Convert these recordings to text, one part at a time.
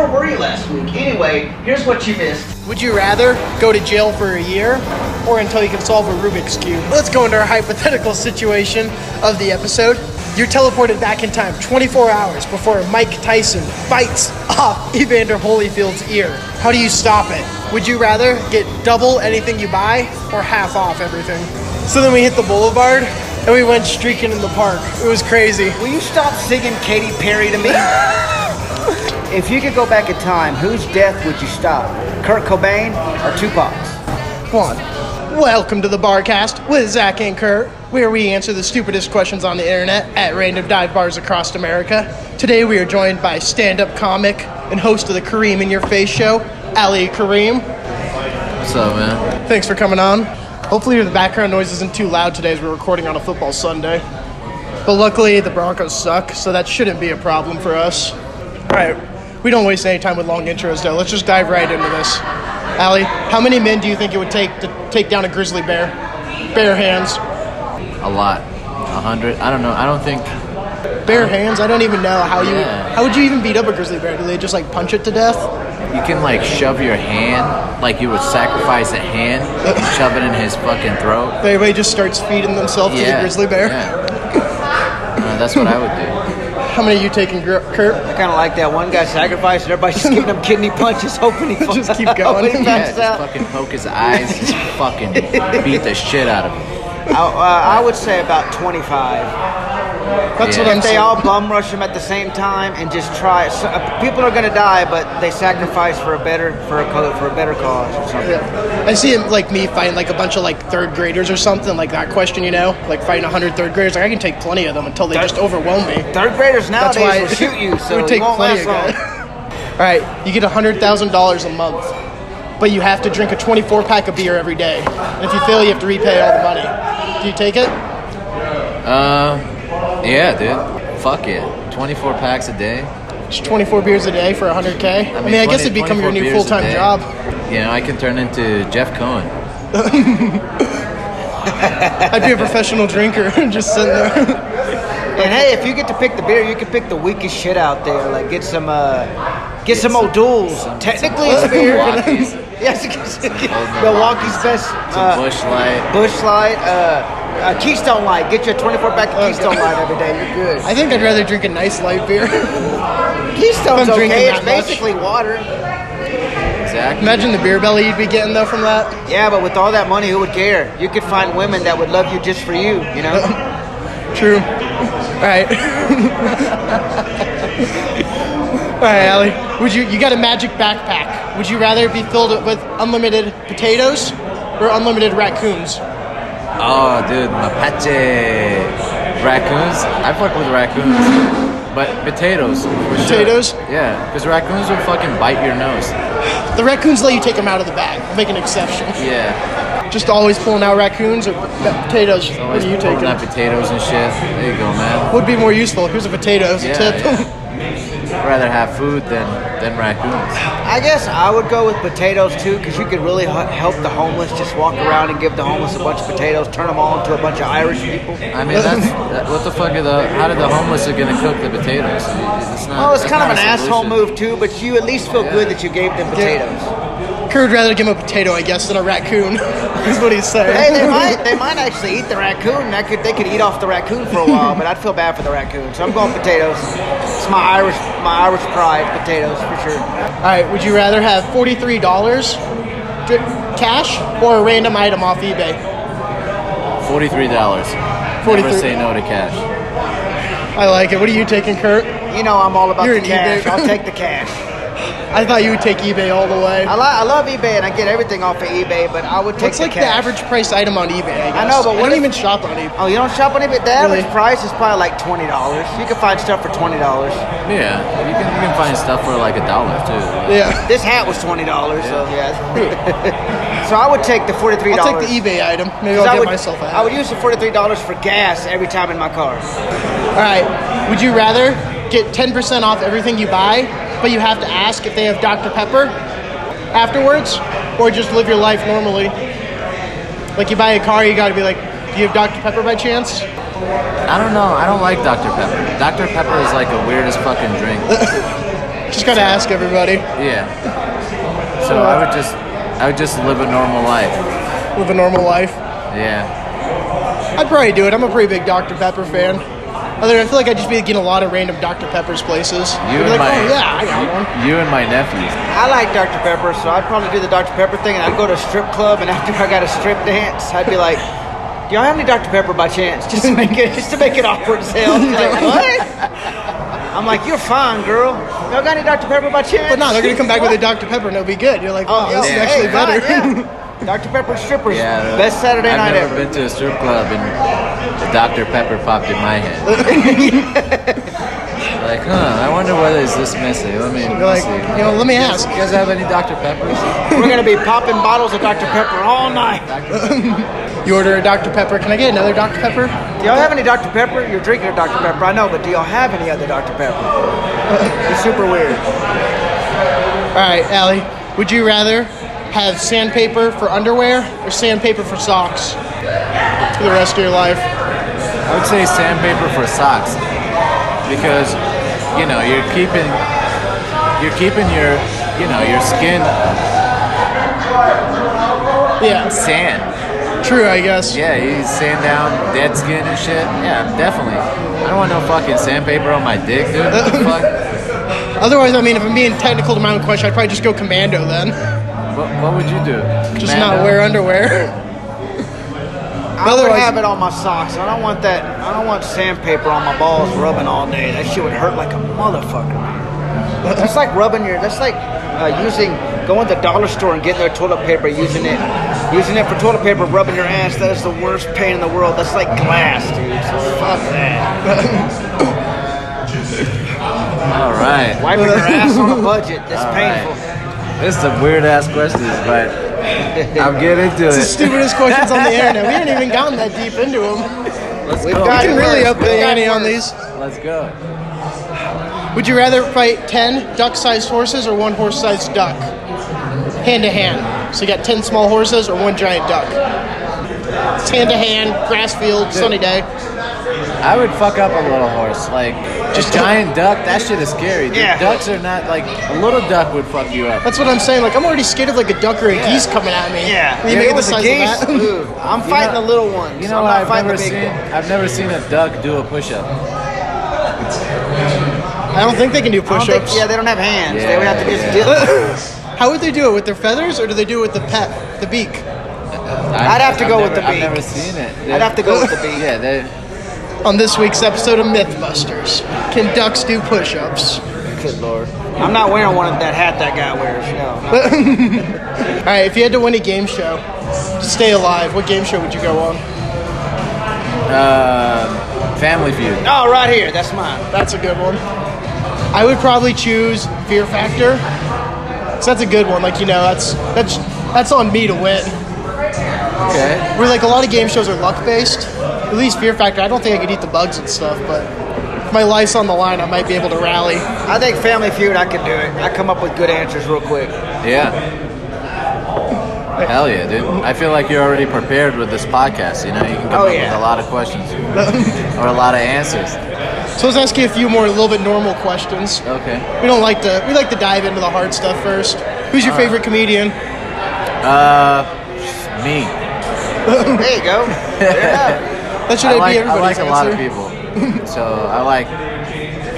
where were you last week? Anyway, here's what you missed. Would you rather go to jail for a year or until you can solve a Rubik's Cube? Let's go into our hypothetical situation of the episode. You're teleported back in time 24 hours before Mike Tyson bites off Evander Holyfield's ear. How do you stop it? Would you rather get double anything you buy or half off everything? So then we hit the boulevard and we went streaking in the park. It was crazy. Will you stop singing Katy Perry to me? If you could go back in time, whose death would you stop? Kurt Cobain or Tupac's? Come on. Welcome to the BarCast with Zach and Kurt, where we answer the stupidest questions on the internet at random dive bars across America. Today we are joined by stand-up comic and host of the Kareem in Your Face show, Ali Kareem. What's up, man? Thanks for coming on. Hopefully the background noise isn't too loud today as we're recording on a football Sunday. But luckily the Broncos suck, so that shouldn't be a problem for us. Alright, we don't waste any time with long intros though. Let's just dive right into this. Ali, how many men do you think it would take to take down a grizzly bear? Bare hands. A lot. 100. I don't know. I don't think. Bare hands? I don't even know how you. How would you even beat up a grizzly bear? Do they just like punch it to death? You can like shove your hand, like you would sacrifice a hand, and shove it in his fucking throat. Everybody just starts feeding themselves to the grizzly bear? Yeah. That's what I would do. How many are you taking, Kurt? I kind of like that one guy sacrificed and everybody's just giving him kidney punches, hoping he falls just keep going. Just fucking poke his eyes, just fucking beat the shit out of him. I would say about 25. That's what I'm if they saying. all bum rush him at the same time and just try. So, people are gonna die, but they sacrifice for a better cause or something. Yeah. I see it like me fighting like a bunch of like third graders or something, like that question, you know, like fighting 100 third graders. Like I can take plenty of them until they just overwhelm me. Third graders nowadays will shoot you, so it would take won't plenty last of long. All right, you get $100,000 a month, but you have to drink a 24-pack of beer every day. And if you fail, you have to repay all the money. Do you take it? Yeah, dude. Fuck it. 24 packs a day. Just 24 beers a day for $100K? I mean, I guess it'd become your new full-time job. You know, I can turn into Jeff Cohen. I'd be a professional drinker, just sitting there. And hey, if you get to pick the beer, you can pick the weakest shit out there. Like get some O'Doul's. Technically, it's beer. Yes, Milwaukee's best. Busch Light. Busch Light. Keystone Light. Get you a 24-pack of Keystone Light every day. You're good. I think I'd rather drink a nice light beer. Keystone's okay. It's basically water. Exactly. Imagine the beer belly you'd be getting though from that. Yeah, but with all that money, who would care? You could find women that would love you just for you. You know. True. All right. All right, Ali. You got a magic backpack. Would you rather be filled with unlimited potatoes or unlimited raccoons? Oh, dude, mapache. Raccoons? I fuck with raccoons. But potatoes. Potatoes? Sure. Yeah, because raccoons will fucking bite your nose. The raccoons let you take them out of the bag. I'll make an exception. Yeah. Just always pulling out raccoons or potatoes? What are you taking? Out potatoes and shit. There you go, man. What would be more useful? Here's a potato as a tip. Yeah. I'd rather have food than raccoons. I guess I would go with potatoes too, because you could really help the homeless. Just walk around and give the homeless a bunch of potatoes, turn them all into a bunch of Irish people. I mean, what the fuck how are the homeless gonna cook the potatoes? It's kind of an asshole move too, but you at least feel good that you gave them potatoes. Kurt would rather give him a potato, I guess, than a raccoon. Is what he's saying. Hey, they might actually eat the raccoon. They could eat off the raccoon for a while, but I'd feel bad for the raccoon. So I'm going potatoes. It's my Irish pride, potatoes for sure. All right, would you rather have $43 cash or a random item off eBay? $43. Never say no to cash. I like it. What are you taking, Kurt? You know I'm all about the cash. I'll take the cash. I thought you would take eBay all the way. I love eBay and I get everything off of eBay, but I would take the cash. What's like the average price item on eBay, I guess? I know, but I don't even shop on eBay. Oh, you don't shop on eBay? The average price is probably like $20. You can find stuff for $20. Yeah, you can find stuff for like $1 too. Yeah. This hat was $20, so yeah. So I would take the $43. I'll take the eBay item. Maybe I'll get myself a hat. I would use the $43 for gas every time in my car. All right. Would you rather get 10% off everything you buy, but you have to ask if they have Dr. Pepper afterwards, or just live your life normally? Like you buy a car, you gotta be like, do you have Dr. Pepper by chance? I don't know. I don't like Dr. Pepper. Dr. Pepper is like a weird as fucking drink. Just gotta ask everybody. Yeah. So I would just live a normal life. Live a normal life. Yeah. I'd probably do it. I'm a pretty big Dr. Pepper fan. Other than I feel like I'd just be getting a lot of random Dr. Pepper's places. You and like, my, oh yeah, I got one. You and my nephews. I like Dr. Pepper, so I'd probably do the Dr. Pepper thing, and I'd go to a strip club, and after I got a strip dance, I'd be like, "Do y'all have any Dr. Pepper by chance?" Just to make it awkward as hell. Like, what? I'm like, "You're fine, girl. Y'all got any Dr. Pepper by chance?" But no, they're gonna come back with a Dr. Pepper and it'll be good. You're like, oh, this is actually better. Fine, yeah. Dr. Pepper strippers, Yeah, best Saturday night I've ever. never been to a strip club and the Dr. Pepper popped in my head. Like, I wonder what is this missing. Let me Like, see. let me ask. You guys have any Dr. Peppers? We're gonna be popping bottles of Dr. Pepper all night. You order a Dr. Pepper. Can I get another Dr. Pepper? Do y'all have any Dr. Pepper? You're drinking a Dr. Pepper, I know, but do y'all have any other Dr. Pepper? It's super weird. All right, Allie. Would you rather have sandpaper for underwear or sandpaper for socks for the rest of your life? I would say sandpaper for socks because you're keeping your your skin sand. True, I guess. Yeah, you sand down dead skin and shit. Yeah, definitely. I don't want no fucking sandpaper on my dick, dude. What the fuck? Otherwise, I mean, if I'm being technical to my own question, I'd probably just go commando then. What would you do? Just not wear underwear. I would have it on my socks. I don't want that. I don't want sandpaper on my balls rubbing all day. That shit would hurt like a motherfucker. That's like rubbing your. That's like going to the dollar store and getting their toilet paper, using it for toilet paper, rubbing your ass. That is the worst pain in the world. That's like glass, dude. So fuck that. All right. Wiping your ass on a budget. That's painful. Right. This is some weird ass questions, but I'm getting into It's it. the stupidest questions on the internet. We haven't even gotten that deep into them. Let's We've go. got We can really up the We've got ante on worse. these. Let's go. Would you rather fight 10 duck-sized horses or one horse-sized duck? Hand to hand. So you got 10 small horses or one giant duck. It's hand to hand, grass field, sunny day. I would fuck up a little horse. Like, just giant duck, that shit is scary. Dude. Yeah. Ducks are not, like, a little duck would fuck you up. That's what I'm saying. Like, I'm already scared of like a duck or a geese coming at me. Yeah. You make it the with size geese, of that. ooh, I'm fighting the little ones. You know I'm what not I've fighting never the big seen? ones. I've never seen a duck do a push-up. I don't think they can do I don't push-ups. think- yeah, they don't have hands. Yeah, They would have to just yeah. do it. How would they do it? With their feathers or do they do it with the the beak? I'd have to go with the I've beak. never seen it. I'd have to go with the beak. Yeah, they. On this week's episode of Mythbusters, can ducks do push-ups? Good lord. I'm not wearing one of that hat that guy wears. No. All right, if you had to win a game show to stay alive, what game show would you go on? Family Feud. Oh, right here. That's mine. That's a good one. I would probably choose Fear Factor. So that's a good one. Like, that's on me to win. Okay. Where like a lot of game shows are luck based. At least Fear Factor, I don't think I could eat the bugs and stuff, but if my life's on the line, I might be able to rally. I think Family Feud, I could do it. I come up with good answers real quick. Yeah. Hell yeah, dude. I feel like you're already prepared with this podcast. You can come up with a lot of questions or a lot of answers. So let's ask you a few more, a little bit normal questions. Okay. We like to dive into the hard stuff first. Who's your favorite comedian? Me. There you go. There you go. That should I be like everybody's a lot of answer. people. So I like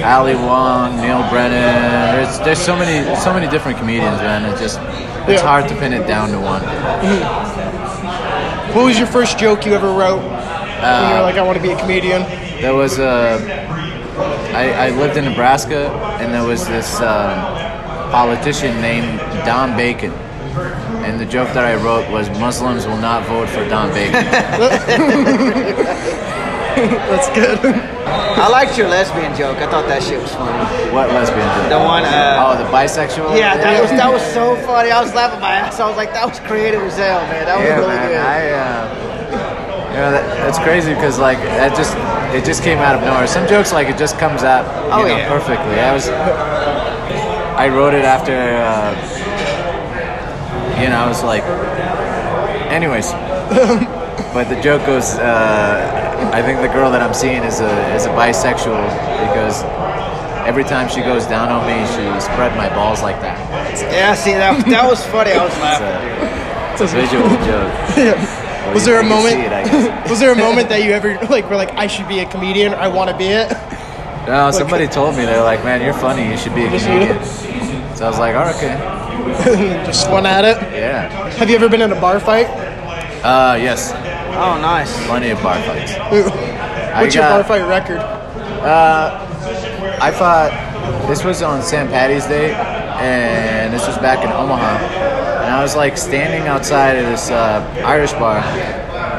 Ali Wong, Neil Brennan. There's so many different comedians, man. It's hard to pin it down to one. What was your first joke you ever wrote? When you were like, I want to be a comedian. There was I lived in Nebraska, and there was this politician named Don Bacon. And the joke that I wrote was, Muslims will not vote for Don Bacon. That's good. I liked your lesbian joke. I thought that shit was funny. What lesbian joke? The one. The bisexual? Yeah, that was so funny. I was laughing my ass. I was like, that was creative as hell, man. That was really good. That's crazy because it just came out of nowhere. Some jokes it just comes out perfectly. I wrote it after I was like, anyways. But the joke goes, I think the girl that I'm seeing is a bisexual because every time she goes down on me, she spread my balls like that. Yeah, see, that was funny. I was laughing. It's a visual joke. Yeah. Was there a moment? Was there a moment that you ever were like, I should be a comedian, or I want to be it? No, somebody told me, they're like, man, you're funny, you should be a comedian. So I was like, oh, okay. Just went at it. Yeah. Have you ever been in a bar fight? Yes. Oh, nice. Plenty of bar fights. What's your bar fight record? I fought, this was on St. Patty's Day, and this was back in Omaha. And I was like standing outside of this Irish bar,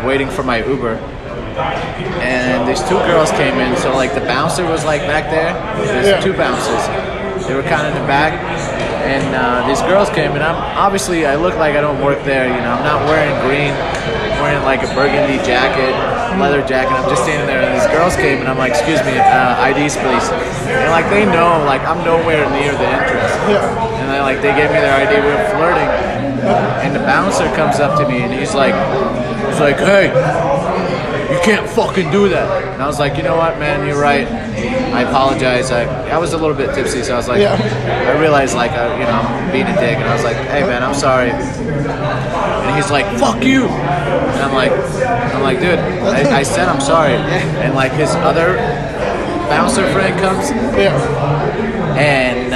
waiting for my Uber. And these two girls came in, so like the bouncer was like back there. There's two bouncers. They were kind of in the back. And these girls came, and I look like I don't work there, you know. I'm not wearing green. I'm wearing like a burgundy jacket, leather jacket. I'm just standing there, and these girls came, and I'm like, excuse me, IDs please. And like they know, like I'm nowhere near the entrance. And they gave me their ID. We were flirting, and the bouncer comes up to me, and he's like, hey, you can't fucking do that. And I was like, you know what, man, you're right. I apologize. I was a little bit tipsy, so I was like, I realized like, I'm being a dick, and I was like, hey man, I'm sorry. And he's like, fuck you. And I'm like, dude, I said I'm sorry. And like his other bouncer friend comes, and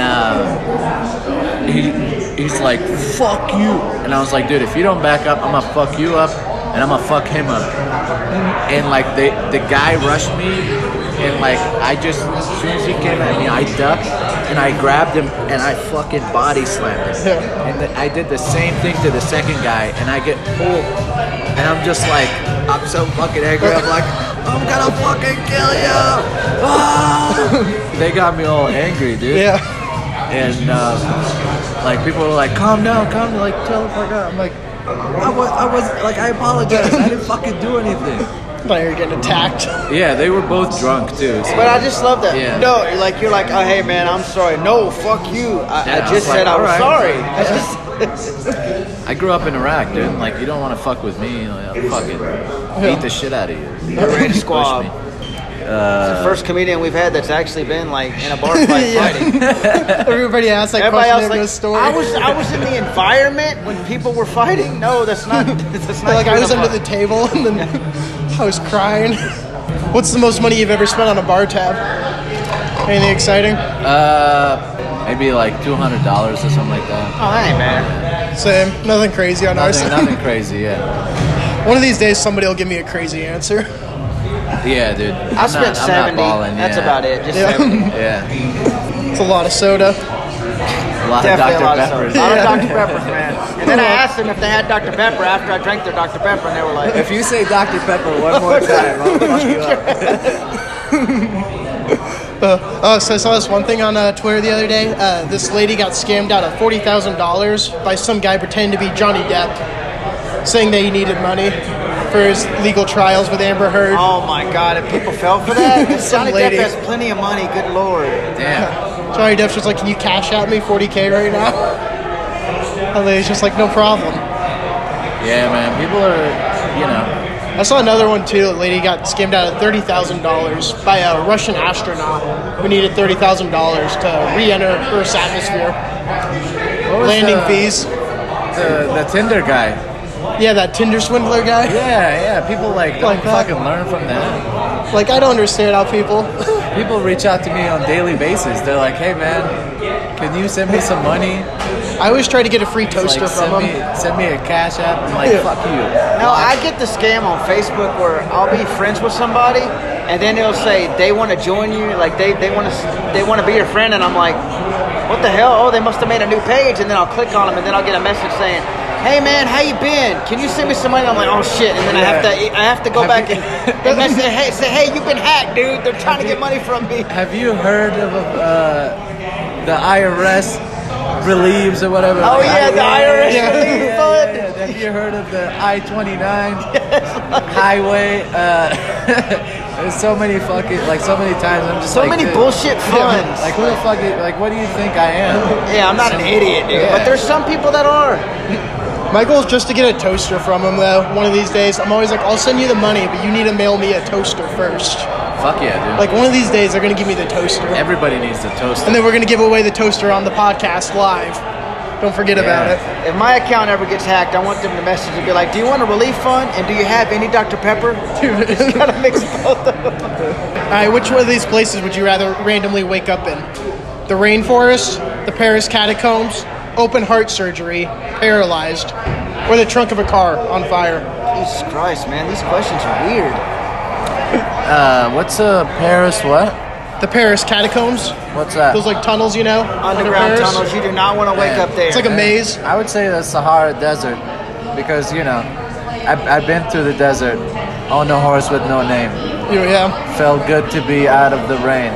he's like, fuck you. And I was like, dude, if you don't back up, I'm gonna fuck you up, and I'm gonna fuck him up. And like the guy rushed me, and like as soon as he came at me, I ducked and I grabbed him and I fucking body slammed him. And I did the same thing to the second guy, and I get pulled, and I'm just like, I'm so fucking angry. I'm like, I'm gonna fucking kill you. Ah! They got me all angry, dude. Yeah. And like people were like, calm down, like tell the fuck out. I'm like, I was like, I apologize. I didn't fucking do anything. But you're getting attacked. Yeah, they were both drunk too. So. But I just love that. Yeah. No, you're like, oh hey man, I'm sorry. No, fuck you. I just said I was sorry. I grew up in Iraq, dude. Like, you don't want to fuck with me. Like, I'll fucking beat the shit out of you. Raid squad. It's the first comedian we've had that's actually been like in a bar fight fighting. Everybody asks that Everybody question else in like, the story. I was in the environment when people were fighting. No, that's not. Like I was under the table and then I was crying. What's the most money you've ever spent on a bar tab? Anything exciting? Maybe like $200 or something like that. Oh, that ain't bad. Same. Nothing crazy on ours. Nothing crazy, yeah. One of these days, somebody will give me a crazy answer. Yeah, dude. I spent 70. That's about it. Just 70. Yeah. It's a lot of soda. A lot Definitely of Dr. Peppers. A lot of Dr. Peppers, man. And then I asked them if they had Dr. Pepper after I drank their Dr. Pepper, and they were like, If you say Dr. Pepper one more time, I'll fuck you up. So I saw this one thing on Twitter the other day. This lady got scammed out of $40,000 by some guy pretending to be Johnny Depp, saying that he needed money for his legal trials with Amber Heard. oh my god, if people fell for that? Some Johnny lady. Depp has plenty of money, good lord. Damn. Johnny Depp's just like, can you cash out me $40K right now? And the lady's just like, no problem. Yeah, man. People are, you know. I saw another one too. A lady got scammed out of $30,000 by a Russian astronaut who needed $30,000 to re-enter Earth's atmosphere. What was Landing fees. The Tinder guy. Yeah, that Tinder swindler guy. Yeah. People don't Like that. fucking learn from that. Like, I don't understand how people... People reach out to me on a daily basis. They're like, hey man, can you send me some money? I always try to get a free toaster Like, from them. send me a cash app. I'm like, fuck you. No, I get the scam on Facebook where I'll be friends with somebody, and then they'll say they want to join you, like they want to be your friend, and I'm like, what the hell? Oh, they must have made a new page, and then I'll click on them, and then I'll get a message saying, hey man, how you been? Can you send me some money? I'm like, oh shit, and then I have to go back and say, hey, you've been hacked, dude. They're trying to get money from me. Have you heard of the IRS relieves or whatever? Oh yeah, the IRS relief fund. Yeah. Have you heard of the I-29 highway? There's so many fucking, so many times I'm just So like, many dude, bullshit funds. Like, who the fuck, what do you think I am? Yeah, I'm not an idiot, dude. Yeah. But there's some people that are. My goal is just to get a toaster from him, though, one of these days. I'm always like, I'll send you the money, but you need to mail me a toaster first. Fuck yeah, dude. Like one of these days, they're gonna give me the toaster, Everybody needs the toaster. and then we're gonna give away the toaster on the podcast live. Don't forget about it. If my account ever gets hacked, I want them to message and be like, "Do you want a relief fund? And do you have any Dr. Pepper?" Dude. Just gotta mix both of them. All right, which one of these places would you rather randomly wake up in? The rainforest, the Paris catacombs, open heart surgery, paralyzed, or the trunk of a car on fire? Jesus Christ, man, these questions are weird. What's Paris? What? The Paris catacombs. What's that? Those like tunnels, you know? under Underground Paris. tunnels, you do not want to wake up there. It's like a maze. I would say the Sahara Desert because I've been through the desert on a horse with no name. Yeah. Felt good to be out of the rain.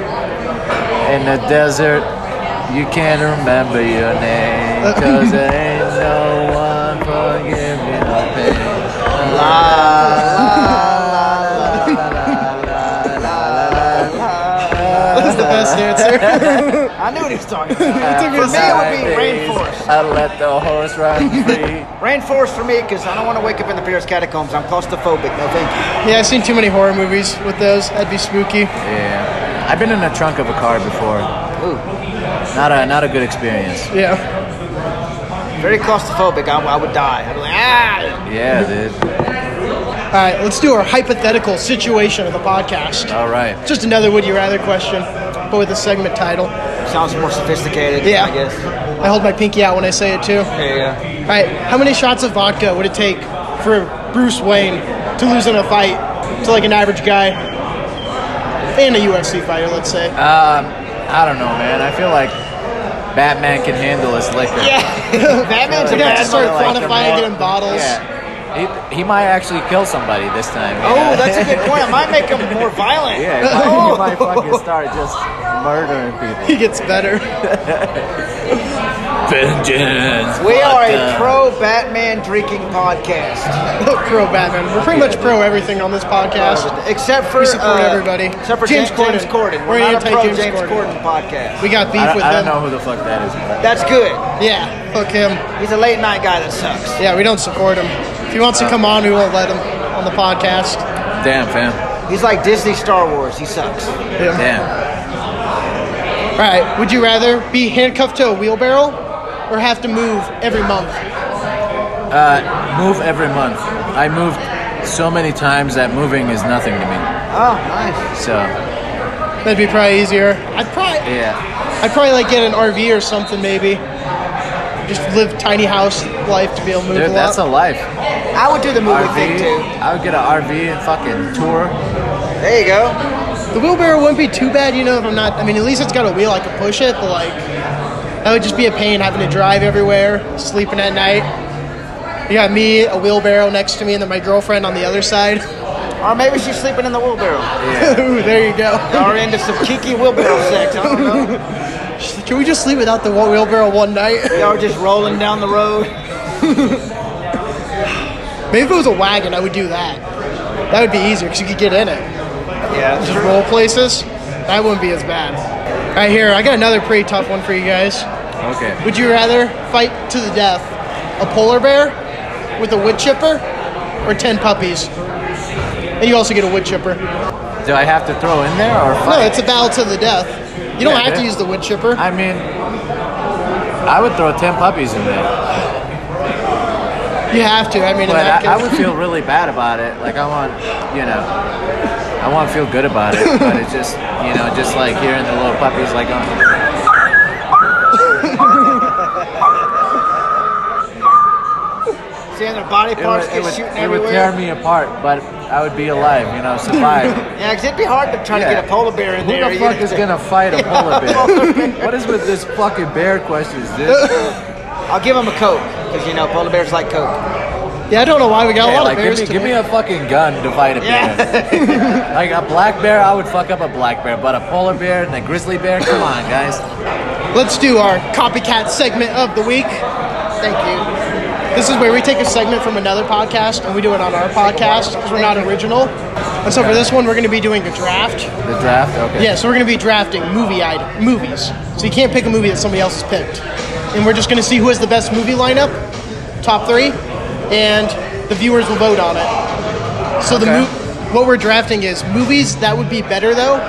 In the desert, you can't remember your name because there ain't no one forgiving the pain. That's the best answer. I knew what he was talking about. For me, it would be rainforest. I let the horse run free. Rainforest for me, because I don't want to wake up in the Paris catacombs. I'm claustrophobic. No, thank you. Yeah, I've seen too many horror movies with those. That'd be spooky. Yeah, I've been in the trunk of a car before. Ooh, Not a good experience. Yeah. very claustrophobic. I would die. I'd be like, ah. Yeah, dude. All right, let's do our hypothetical situation of the podcast. All right. Just another would you rather question, but with a segment title. Sounds more sophisticated. Yeah. I guess. I hold my pinky out when I say it too. Yeah. All right, how many shots of vodka would it take for Bruce Wayne to lose in a fight to like an average guy and a UFC fighter, let's say? I don't know, man. I feel like Batman can handle his liquor. Yeah. Batman's a We'd have to bad start Like the quantifying it more- in bottles. Yeah. He might actually kill somebody this time. you Oh, know? that's a good point. It might make him more violent. Yeah, he might fucking start just murdering people. He gets better. Vengeance. We are a pro-Batman drinking podcast. Pro Batman. We're pretty much pro everything on this podcast. Except for We support everybody. Except for James James Corden. We're We're not a anti-James pro-James Corden. Corden podcast. We got beef with I don't him. know who the fuck that is. That's good. Yeah, fuck him. He's a late night guy that sucks. Yeah, we don't support him. If he wants to come on, we won't let him on the podcast. Damn, fam. He's like Disney Star Wars. He sucks. Yeah. Damn. All right, would you rather be handcuffed to a wheelbarrow or have to move every month? Move every month. I moved so many times that moving is nothing to me. Oh, nice. So, That'd be probably easier. I'd yeah. probably like get an RV or something maybe. Just live tiny house life to be able to move Dude, a that's a lot. life. I would do the movie thing RV. too. I would get an RV and fucking tour. There you go. The wheelbarrow wouldn't be too bad, you know, if I'm not, I mean, at least it's got a wheel, I could push it, but like, that would just be a pain having to drive everywhere, sleeping at night. You got me, a wheelbarrow next to me, and then my girlfriend on the other side. Or maybe she's sleeping in the wheelbarrow. Yeah. Ooh, there you go. Or into some kiki wheelbarrow sex. I don't know. Can we just sleep without the wheelbarrow one night? Y'all just rolling down the road. Maybe if it was a wagon, I would do that. That would be easier because you could get in it. Yeah. Just roll places. That wouldn't be as bad. All right, here, I got another pretty tough one for you guys. Okay. Would you rather fight to the death a polar bear with a wood chipper or 10 puppies? And you also get a wood chipper. Do I have to throw in there or No, fight? it's a battle to the death. You don't Yeah, have to dude. use the wood chipper. I mean, I would throw 10 puppies in there. You have to. I mean, in But that I case. would feel really bad about it. Like, I want to feel good about it. But it's just, just like hearing the little puppies like on. Seeing their body parts get shooting It would tear everywhere. me apart, but I would be alive, survive. Yeah, because it'd be hard to try to get a polar bear in Who there. the fuck is gonna fight a polar bear? What is with this fucking bear questions, dude? I'll give him a Coke, because polar bears like Coke. Yeah, I don't know why we got a lot Like, of bears give me a fucking gun to fight a bear. Yeah. Like a black bear, I would fuck up a black bear, but a polar bear and a grizzly bear, come on, guys. Let's do our copycat segment of the week. Thank you. This is where we take a segment from another podcast and we do it on our podcast because we're not original. And so for this one, we're going to be doing a draft. The draft, okay. Yeah, so we're going to be drafting movies. So you can't pick a movie that somebody else has picked. And we're just going to see who has the best movie lineup, top 3, and the viewers will vote on it. So Okay. what we're drafting is movies that would be better though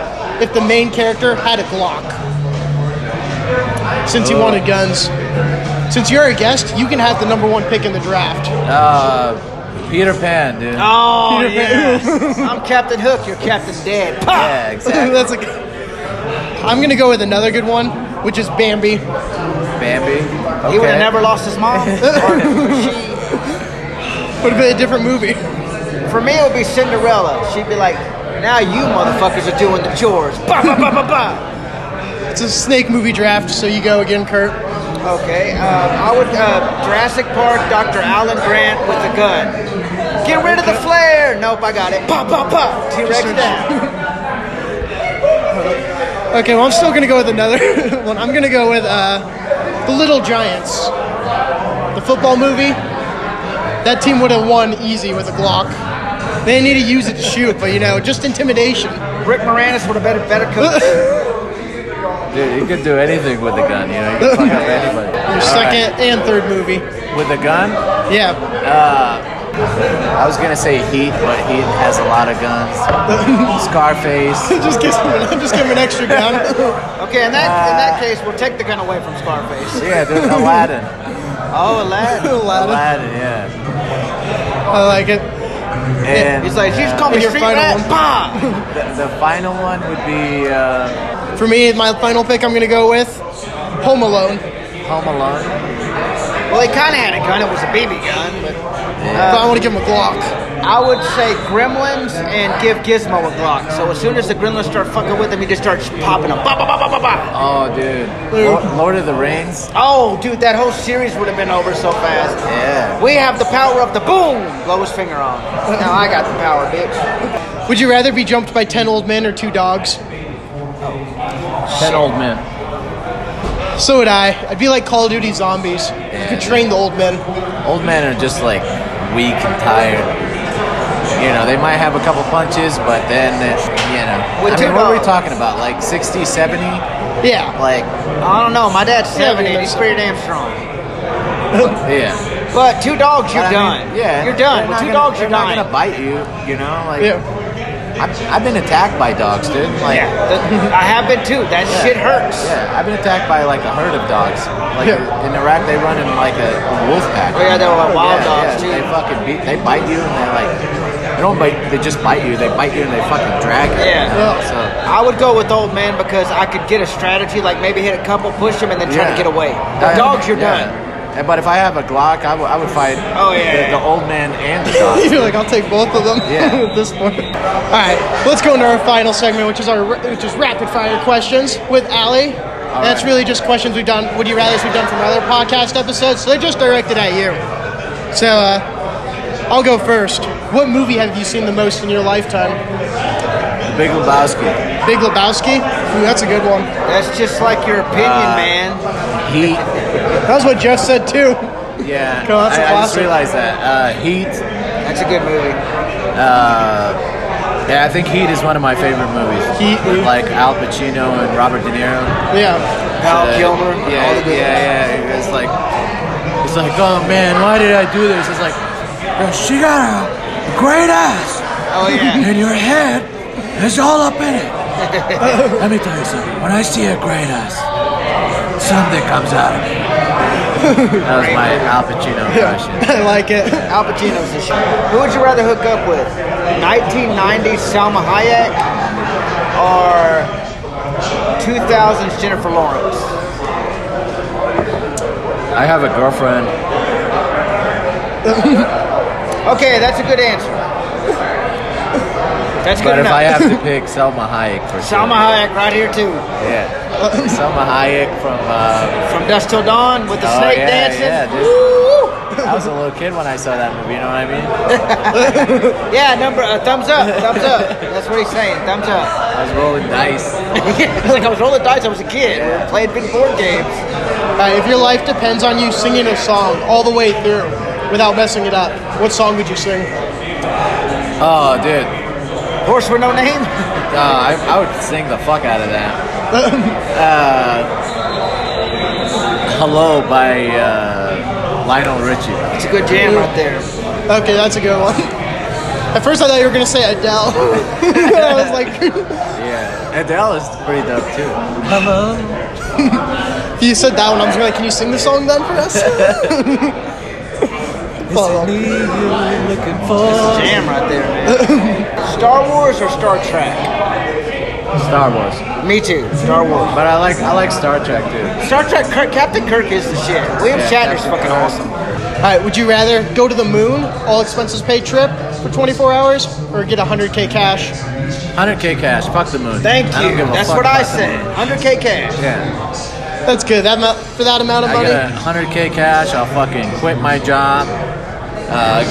if the main character had a Glock. Since you wanted guns. Since you're a guest, you can have the number 1 pick in the draft. Peter Pan, dude. Oh, yes. I'm Captain Hook, you're Captain Dead. Pop! Yeah, exactly. That's I'm going to go with another good one, which is Bambi. Bambi? Okay. He would have never lost his mom. Or she. Would have been a different movie. For me, it would be Cinderella. She'd be like, now you motherfuckers are doing the chores. Bah, bah, bah, bah, bah. It's a snake movie draft, so you go again, Kurt. Okay, I would, Jurassic Park, Dr. Alan Grant with a gun. Get rid of the flare! Nope, I got it. Pop, pop, pop! T-Rex down. Okay, well, I'm still going to go with another one. I'm going to go with The Little Giants. The football movie. That team would have won easy with a Glock. They didn't need to use it to shoot, but, you know, just intimidation. Rick Moranis would have been a better coach. Dude, you could do anything with a gun, you know? You can fuck up anybody. Your second and third movie. With a gun? Yeah. I was gonna say Heat, but Heat has a lot of guns. Scarface. just give him an extra gun. Okay, in that case, we'll take the gun away from Scarface. Yeah, dude, Aladdin. Oh, Aladdin. Aladdin, yeah. I like it. And he's like, you just call me your Street final Rat. one. Bah! the final one would be For me, my final pick, I'm going to go with Home Alone. Home Alone. Well, he kind of had a gun. It was a BB gun, but But I want to give him a Glock. I would say Gremlins and give Gizmo a Glock. So as soon as the Gremlins start fucking with him, he just starts popping them. Bah, bah, bah, bah, bah, bah. Oh, dude. Lord of the Rings. Oh, dude, that whole series would have been over so fast. Yeah. We have the power of the boom. Blow his finger on. Now I got the power, bitch. Would you rather be jumped by 10 old men or 2 dogs? 10 old men. So would I. I'd be like Call of Duty zombies. You could train the old men. Old men are just like weak and tired. You know, they might have a couple punches, but then, you know. With I two mean, what are we dogs. talking about? Like 60, 70? Yeah. Like, I don't know. My dad's 70 and Yeah, he's pretty damn strong. yeah. But 2 dogs, you're But I done. mean, yeah. You're done. With 2 dogs, you're They're not dying. gonna bite you, you know? Like, Yeah. I've been attacked by dogs, dude. Like, I have been too. That shit hurts. Yeah, I've been attacked by like a herd of dogs. Like in Iraq, they run in like a wolf pack. Oh, yeah, they were like wild dogs, too. They fucking they bite you and they like, they don't bite, they just bite you. They bite you and they fucking drag you. Yeah. You know? So I would go with old man because I could get a strategy, like maybe hit a couple, push him, and then try to get away. The dogs, you're done. But if I have a Glock, I would fight the old man and the dog. You're like, I'll take both of them Yeah. at this point. All right, let's go into our final segment, which is rapid fire questions with Ali. That's really just questions we've done, would you rather we've done from other podcast episodes, so they're just directed at you. So I'll go first. What movie have you seen the most in your lifetime? The Big Lebowski. Big Lebowski? Ooh, that's a good one. That's just like your opinion, man. Heat. That was what Jeff said too. Yeah. Cool, that's a I just classic. realized that. Heat. That's a good movie. Yeah, I think Heat is one of my favorite movies. Heat. With like Al Pacino and Robert De Niro. Yeah. Val Kilmer. Yeah, all the good It's like, oh man, why did I do this? It's like, she got a great ass. Oh, yeah. And your head is all up in it. Let me tell you something. When I see a great ass, something comes out of me. That was my Al Pacino impression. I like it. Al Pacino's the shit. Who would you rather hook up with? 1990s Salma Hayek or 2000s Jennifer Lawrence? I have a girlfriend. Okay, that's a good answer. That's good But if enough. I have to pick Selma Hayek for sure. Salma Hayek right here too. Yeah. Selma Hayek from From Dusk Till Dawn with the snake dancing. Yeah, dude. I was a little kid when I saw that movie, you know what I mean? Yeah, thumbs up, thumbs up. That's what he's saying, thumbs up. I was rolling dice. It's like I was rolling dice, I was a kid. We were playing big board games. All right, if your life depends on you singing a song all the way through without messing it up, what song would you sing? Oh, dude. Horse with no name? I would sing the fuck out of that. Hello by Lionel Richie. It's a good jam right there. Okay, that's a good one. At first I thought you were going to say Adele. I was like... Yeah, Adele is pretty dope too. Hello. You said that one, I was like, can you sing the song then for us? It's me you're looking for. That's a jam right there, man. Star Wars or Star Trek? Star Wars. Me too, Star Wars. But I like Star Trek too. Star Trek, Captain Kirk is the shit. William Shatner's fucking awesome. Alright, would you rather go to the moon, all expenses paid trip for 24 hours, or get 100K cash? 100K cash. Fuck the moon. Thank I don't you. give a That's fuck what I about the said. moon. 100K cash. Yeah. That's good. For that amount of money? I get 100K cash. I'll fucking quit my job.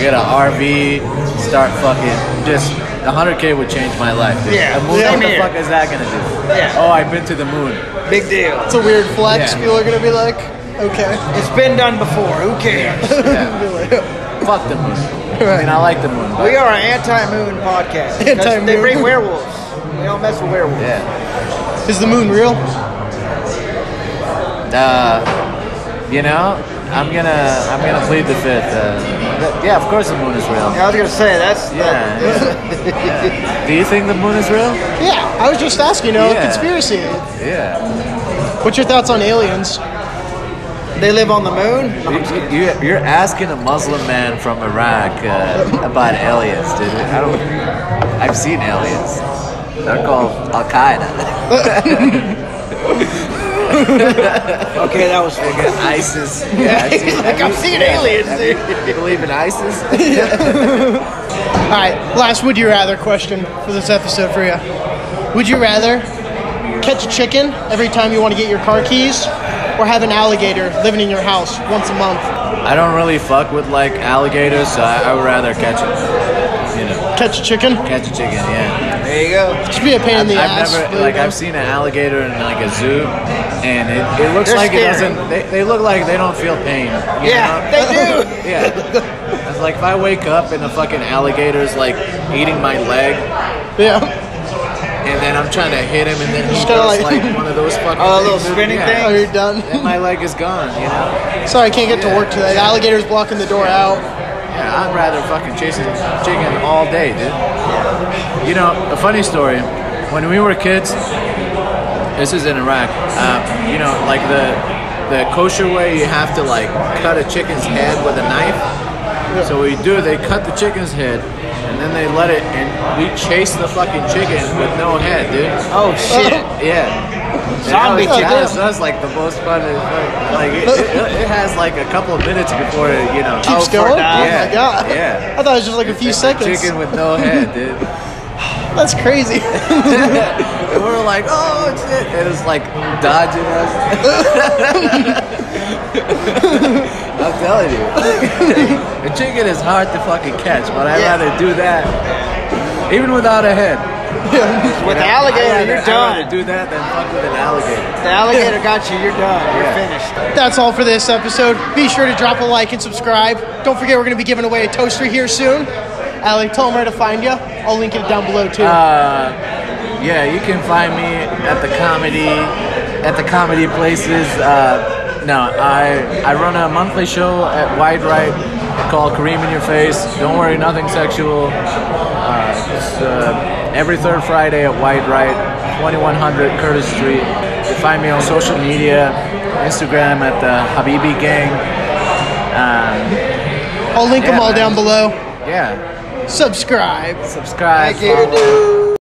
Get an RV. Start fucking just. 100K would change my life. Dude. Yeah. The moon, Same what the here. fuck is that gonna do? Yeah. Oh, I've been to the moon. Big deal. It's a weird flex. Yeah. People are going to be like, okay. It's been done before. Who cares? Fuck the moon. I mean, I like the moon. But We are an anti-moon podcast. because Anti-moon. They bring werewolves. We don't mess with werewolves. yeah. Is the moon real? You know, I'm gonna plead the fifth. Yeah, of course the moon is real. I was gonna say that's Yeah. Yeah. Do you think the moon is real? Yeah, I was just asking, Yeah. conspiracy. Yeah. What's your thoughts on aliens? they live on the moon. No, I'm just kidding. You're asking a Muslim man from Iraq about aliens, dude. I've seen aliens. They're called Al Qaeda. Okay, that was good. ISIS. Yeah, He's like, I'm seeing aliens, dude. You believe in ISIS? All right, last would you rather question for this episode for you. Would you rather catch a chicken every time you want to get your car keys, or have an alligator living in your house once a month? I don't really fuck with like alligators, so I would rather catch it. You know, Catch a chicken? catch a chicken. Yeah. There you go. Should be a pain in the ass. I've never like I've seen an alligator in like a zoo, and it looks They're like scary. it doesn't. They look like they don't feel pain. You Yeah, know? they do. Yeah. It's like if I wake up and a fucking alligator's like eating my leg, Yeah. and then I'm trying to hit him, and then he Just kinda does like- like one of those fucking Oh, a little things, spinning yeah. thing? Oh, you're done. Then my leg is gone. You know. Sorry, I can't get to work today. The alligator's blocking the door out. Yeah, I'd rather fucking chase a chicken all day, dude. You know, a funny story. When we were kids, this is in Iraq. You know, like the kosher way, you have to like cut a chicken's head with a knife. So what we do, they cut the chicken's head, and then they let it, and we chase the fucking chicken with no head, dude. Oh shit. Yeah. Zombie chicken. That's like the most fun. Like it has like a couple of minutes before it, you know. Keeps for going? now. Oh Yeah, my god. yeah. I thought it was just like a few seconds. Chicken with no head, dude. That's crazy. And we were like, oh shit. It was like dodging us. I'm telling you. The chicken is hard to fucking catch, but I'd Yeah. rather do that. Even without a head. With the alligator, you're I'd rather done. do that than fuck with an alligator. The alligator got you. You're done. You're Yeah. finished. That's all for this episode. Be sure to drop a like and subscribe. Don't forget we're going to be giving away a toaster here soon. Ali, tell them where to find you. I'll link it down below too. Yeah, you can find me at the comedy places. No, I run a monthly show at Wide Right called Kareem in Your Face. Don't worry, nothing sexual. It's every third Friday at Wide Right, 2100 Curtis Street. You can find me on social media, Instagram at the Habibi Gang. I'll link them all man. down below. Yeah, Subscribe. subscribe. Thank you. follow.